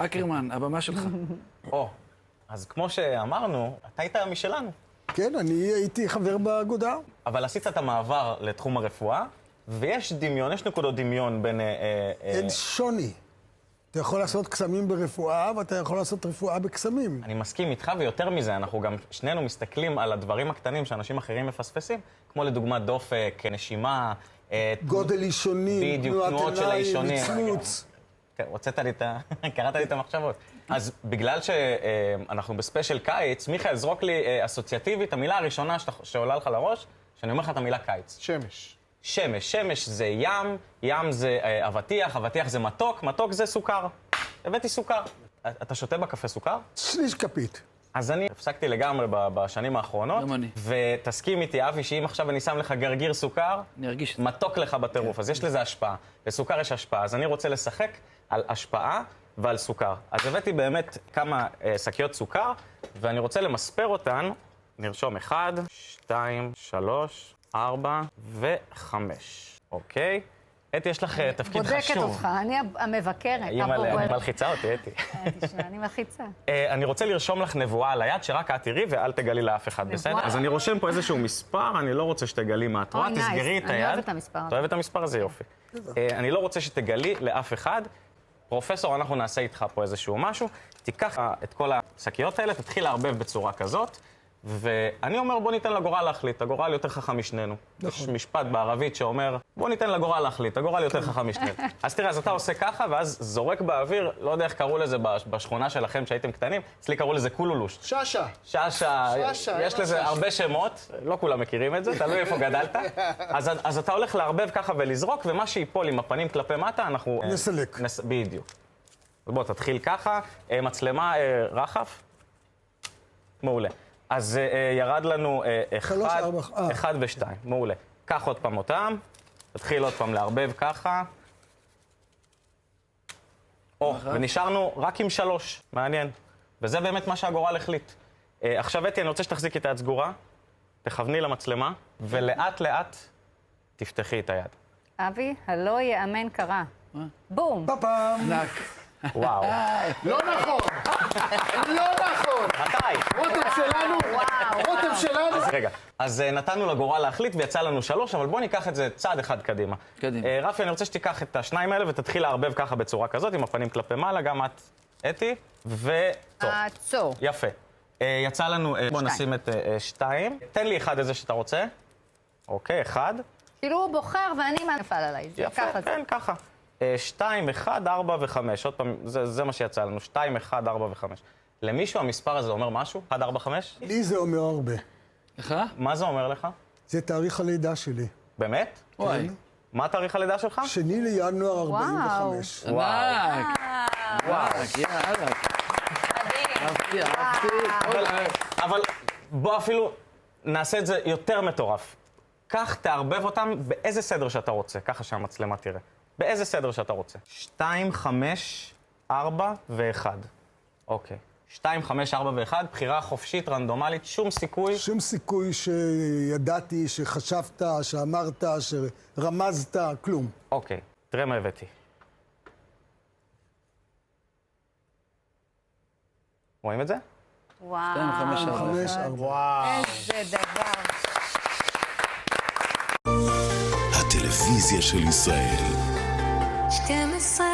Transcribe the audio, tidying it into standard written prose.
אקרמן, הבמה שלך. אז כמו שאמרנו, אתה היית משלנו. כן, אני הייתי חבר באגודה. אבל עשית את המעבר לתחום הרפואה, ויש דמיון, יש נקודות דמיון בין... אין שוני. אתה יכול לעשות קסמים ברפואה, ואתה יכול לעשות רפואה בקסמים. אני מסכים איתך, ויותר מזה, אנחנו גם שנינו מסתכלים על הדברים הקטנים שאנשים אחרים מפספסים, כמו לדוגמה דופק, נשימה, גודל אישוני, תנועות של האישונים. מצמוץ. כן, הוצאת לי קראת לי את המחשבות. אז בגלל שאנחנו בספיישל קיץ, מיכאל, זרוק לי אסוציאטיבית, המילה הראשונה שעולה לך לראש, שאני אומר לך את המילה קיץ. שמש. שמש. שמש זה ים, ים זה אבטיח, אבטיח זה מתוק, מתוק זה סוכר. הבאתי סוכר. אתה שותה בקפה סוכר? שליש כפית. אז אני הפסקתי לגמרי בשנים האחרונות. גם אני. ותסכים איתי, אבי, שאם עכשיו אני שם לך גרגיר סוכר, אני ארגיש את זה. מתוק לך בטירוף, אז יש לזה השפעה. לסוכר יש השפעה, אז אני רוצה לשחק על השפעה ועל סוכר. אז הבאתי באמת כמה שקיות סוכר, ואני רוצה למספר אותן, נרשום 1, 2, 3, 4 ו-5, אוקיי? אתי, יש לך תפקיד חשוב. בודקת אותך, אני המבקרת. היא מלחיצה אותי, אתי. תשמע, אני מלחיצה. אני רוצה לרשום לך נבואה על היד, שרק את תראי ואל תגלי לאף אחד, בסדר? אז אני רושם פה איזשהו מספר, אני לא רוצה שתגלי מה את רואה, תסגרי את היד. אני אוהבת את המספר. את אוהבת את המספר הזה? יופי. אני לא רוצה שתגלי לאף אחד. פרופסור, אנחנו נעשה איתך פה איזשהו משהו. תיקח את כל השקיות האלה, תתחיל לערבב בצורה כזאת, ואני אומר, בוא ניתן לגורל להחליט, הגורל יותר חכם משנינו. יש משפט בערבית שאומר, בוא ניתן לגורל להחליט, הגורל יותר חכם משנינו. אז תראה, אז אתה עושה ככה, ואז זורק באוויר, לא יודע איך קראו לזה בשכונה שלכם שהייתם קטנים, אצלי קראו לזה קולולושט. ששה. ששה, יש לזה הרבה שמות, לא כולם מכירים את זה, תלוי איפה גדלת. אז אתה הולך לערבב ככה ולזרוק, ומה שיפול עם הפנים כלפי מטה, אנחנו... נסלק. בדיוק. בוא, תתחיל ככה, מצלמה רחף. מעולה. אז ירד לנו 1 ו-2, מעולה. קח עוד פעם אותם, תתחיל עוד פעם לערבב ככה. ונשארנו רק עם 3, מעניין. וזה באמת מה שהגורל החליט. עכשיו אתי, אני רוצה שתחזיקי את היד סגורה, תכווני למצלמה, ולאט לאט תפתחי את היד. אבי, הלא יאמן קרה. בום. פאפאם. ענק. וואו. לא נכון! לא נכון! מתי? רותם שלנו! רותם שלנו! רגע, אז נתנו לגורל להחליט ויצא לנו 3, אבל בוא ניקח את זה צעד אחד קדימה. קדימה. רפי, אני רוצה שתיקח את השניים האלה ותתחיל לערבב ככה בצורה כזאת, עם הפנים כלפי מעלה, גם את, אתי, וטוב. עצור. יפה. יצא לנו, בוא נשים את 2. תן לי אחד איזה שאתה רוצה. אוקיי, 1. כאילו הוא בוחר ואני נפל עליי. יפה, כן, ככה. 2, 1, 4 ו-5. עוד פעם, זה מה שיצא לנו. 2, 1, 4 ו-5. למישהו המספר הזה אומר משהו? 1, 4, 5? לי זה אומר הרבה. לך? מה זה אומר לך? זה תאריך הלידה שלי. באמת? וואי. מה תאריך הלידה שלך? 2 לינואר 45. ענק. ענק, יאללה. אהבתי, אהבתי. אבל בוא אפילו נעשה את זה יותר מטורף. כך תערבב אותם באיזה סדר שאתה רוצה, ככה שהמצלמה תראה. באיזה סדר שאתה רוצה. 2, 5, 4 ו-1. אוקיי. 2, 5, 4 ו-1, בחירה חופשית, רנדומלית, שום סיכוי. שום סיכוי שידעתי, שחשבת, שאמרת, שרמזת, כלום. אוקיי, תראה מה הבאתי. רואים את זה? וואו. 2, 5, 4. 5, 4. איזה דבר. הטלוויזיה של ישראל. 12